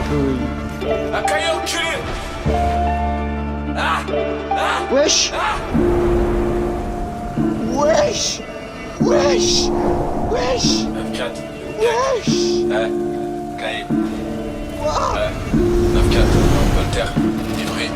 Wesh. Wesh. Wesh. Wesh. F4. Wesh. Cahier. Wow. 9-4. Voltaire. Livré.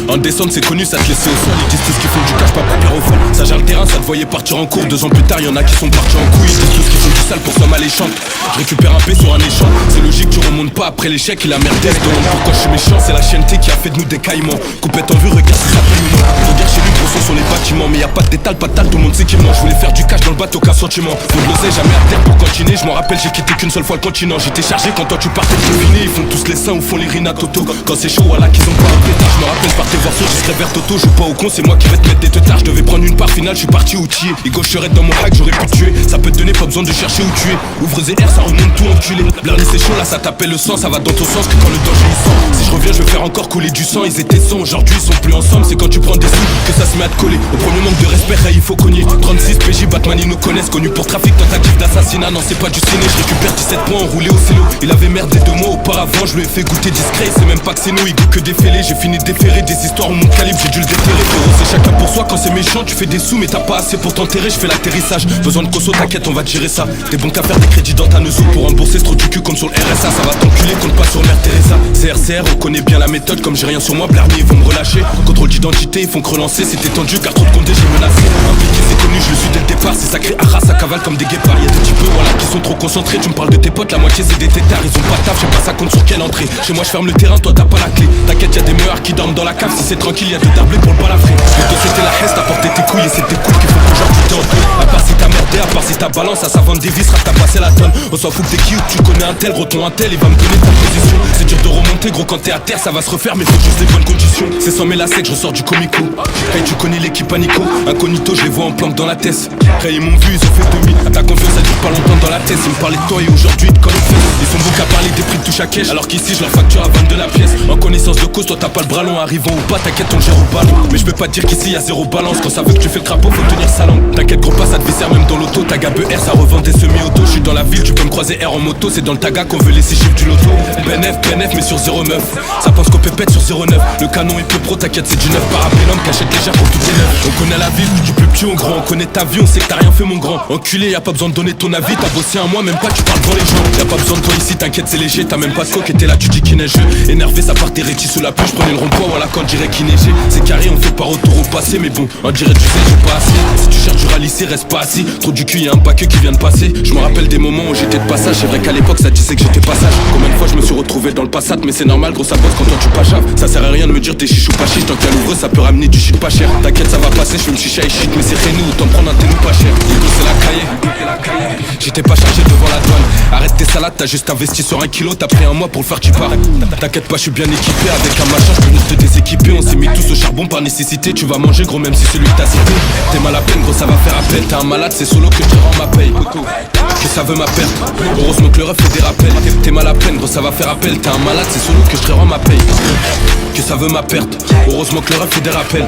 En descente c'est connu, ça te laissait au sol. Ils disent tous qu'ils font du cash, pas pour au fond. Ça gère le terrain, ça te voyait partir en cours. 2 ans plus tard, y'en a qui sont partis en couille. Ils disent tous qu'ils font du sale pour somme alléchante. Je récupère un P sur un échange. C'est logique, tu remontes pas après l'échec. Il a merdé, se demande pourquoi je suis méchant. C'est la chaîneté qui a fait de nous des caïmans. Coupette en vue, regarde si ça peut nous non. Regarde chez lui, gros son sur les bâtiments. Mais y'a pas de détal, pas de tal, tout le monde sait qu'il ment. Je voulais faire du cash dans le bateau, aucun sentiment. Faut de l'oseille, jamais à terre pour continuer. Je m'en rappelle, j'ai quitté qu'une seule fois le continent. J'étais chargé quand toi tu partais de fini. Ils font tous les seins ou font les rina toto. Quand c'est chaud, voilà qu'ils ont pas un pétard. Je me rappelle, je partais voir sur, je serais vert toto. Joue pas au con, c'est moi qui vais te mettre des teutards. Je devais prendre une part finale, je suis parti outillé. Et gaucherait dans mon hack, j'aurais pu tuer. Ça peut te donner, pas besoin de chercher où tuer. Ouvre ZR, ça remonte tout enculé. Blarney c'est chaud, là ça t'appelle le sang. Ça va dans ton sens que quand le danger il sent. Si je reviens, je vais faire encore couler du sang. Ils étaient sans, aujourd'hui ils sont plus ensemble. C'est quand tu prends des sous que ça se met à te coller. Au premier manque de respect, il faut cogner. 36 PJ, Batman ils nous connaissent. Connu pour trafic, tentative d'assassinat. Non, c'est pas du ciné, je récupère 17 points enroulé au cello. Il avait merdé 2 mois auparavant, je lui ai fait goûter discret. C'est même pas que c'est nous, il goûte que défélé. J'ai fini de déférer des histoires où mon calibre, j'ai dû le déterrer. C'est chacun pour soi, quand c'est méchant, tu fais des sous, mais t'as pas assez pour t'enterrer. Je fais l'atterrissage, besoin de cosso, t'inquiète, on va te gérer ça. T'es bon qu'à faire des crédits dans ta neuso pour rembourser ce trou du cul comme sur le RSA. Ça va t'enculer, compte pas sur Mère Teresa. CRCR, on connaît bien la méthode, comme j'ai rien sur moi, Blarney, ils vont me relâcher. Contrôle d'identité, ils font que relancer, c'était tendu car trop de condés, j'ai menacé. Un piqué, c'est connu, je le suis dès le départ, c'est sacré, Arras, ça cavale comme des guépards. Y'a des petits peu, voilà, qui sont trop concentrés. Tu me parles de tes potes, la moitié c'est des tétards, ils ont pas de taf, je sais pas ça compte sur quelle entrée. Chez moi, je ferme le terrain, toi t'as pas la clé. T'inquiète, y'a des meurs qui dorment dans la cave, si c'est tranquille, y'a 2 tablés pour le balafrer. Le dos c'était la hesse, t'as porté tes couilles et c'était cool qu'il faut qu'aujourd'hui t'es en deux. À part si t'as merdé, à part si ta balance, à sa vente des vis, t'as passé la tonne. On s'en fout que t'es qui ou que tu connais un tel, gros ton un tel, il va me donner ta position. C'est dur de remonter, gros quand t'es à terre, ça va se refaire, mais faut juste les bonnes conditions. C'est sans la sec, je ressors du comico. Hey, tu connais l'équipe Panico, incognito, je les vois en planque dans la tête. Hey, ils m'ont vu, ils ont fait demi. À ta confiance, ça dure pas longtemps dans la tête. Ils me parlaient de toi et aujourd'hui ils te collent aux fesses. Ils sont beaux qu'à parler des prix de touche à cash, alors qu'ici je leur facture à 22 la pièce. En connaissance de cause, toi t'as pas le bras long, arrivant ou pas, t'inquiète, on le gère au ballon. Mais je peux pas te dire qu'ici y'a zéro balance. Quand ça veut que tu fais le crapaud, faut tenir sa langue. T'inquiète, gros pas, ça te viscère même dans l'auto. Taga BR, ça revend des semi-auto. Je suis dans la ville, tu peux me croiser R en moto. C'est dans le taga qu'on veut les 6 chiffres du loto. BNF, mais sur 09. Ça pense qu'on pépette sur 09. Le canon est peu pro, t'inquiète, c'est du neuf. Parabellum, cachette légère pour tout est neuf. On connaît la ville, du plus petit au grand. On connaît ta vie, on sait que t'as rien fait, mon grand. Enculé, y'a pas besoin de donner ton avis. T'as bossé un mois, même pas, tu parles devant les gens. Y'a pas besoin de toi ici, t'inquiète, c'est léger. T'as même pas de coque et t'es là, tu dis qu'il neige. Énervé, ça partait réti sous la pluie. Je prenais le rond-point, voilà quand je dirais qu'il neigeait. C'est carré, on fait par retour au passé, mais bon, on dirait tu sais, j'ai pas assez. Si tu cherches du ralisser, reste pas assis. Trop du cul, y'a un paquet qui vient de passer. Je me rappelle des moments où j'étais de passage. C'est vrai qu'à l'époque, ça disait que j'étais passage. Combien de fois je me suis retrouvé dans le passat, mais c'est normal, gros, ça bosse quand toi tu pas chave. Ça sert à rien de me dire t'es chiche ou pas chiche. Tant qu'à l'ouvre, ça peut ramener du shit pas cher. T'inquiète, ça va passer, je fais me chicha et shit. Mais c'est rénou, autant prendre un ténou pas cher. Nico, c'est la cahier. J'étais pas chargé devant la douane. Arrête tes salades, t'as juste investi sur 1 kilo. T'as pris un mois pour le faire, tu pars. T'inquiète pas, je suis bien équipé. Avec un machin, je peux venir te déséquiper. On s'est mis tous au charbon par nécessité. Tu vas manger, gros, même si celui que t'as cité. T'es mal à peine, gros, ça va faire appel. T'es un malade, c'est solo que je te rends ma paye. Que ça veut ma perte. Heureusement que le ref fait des rappels. T'es mal à peine, gros, ça va faire appel. T'es un malade, c'est solo que je te rends ma paye. Que ça veut ma perte. Heureusement que le ref fait des rappels.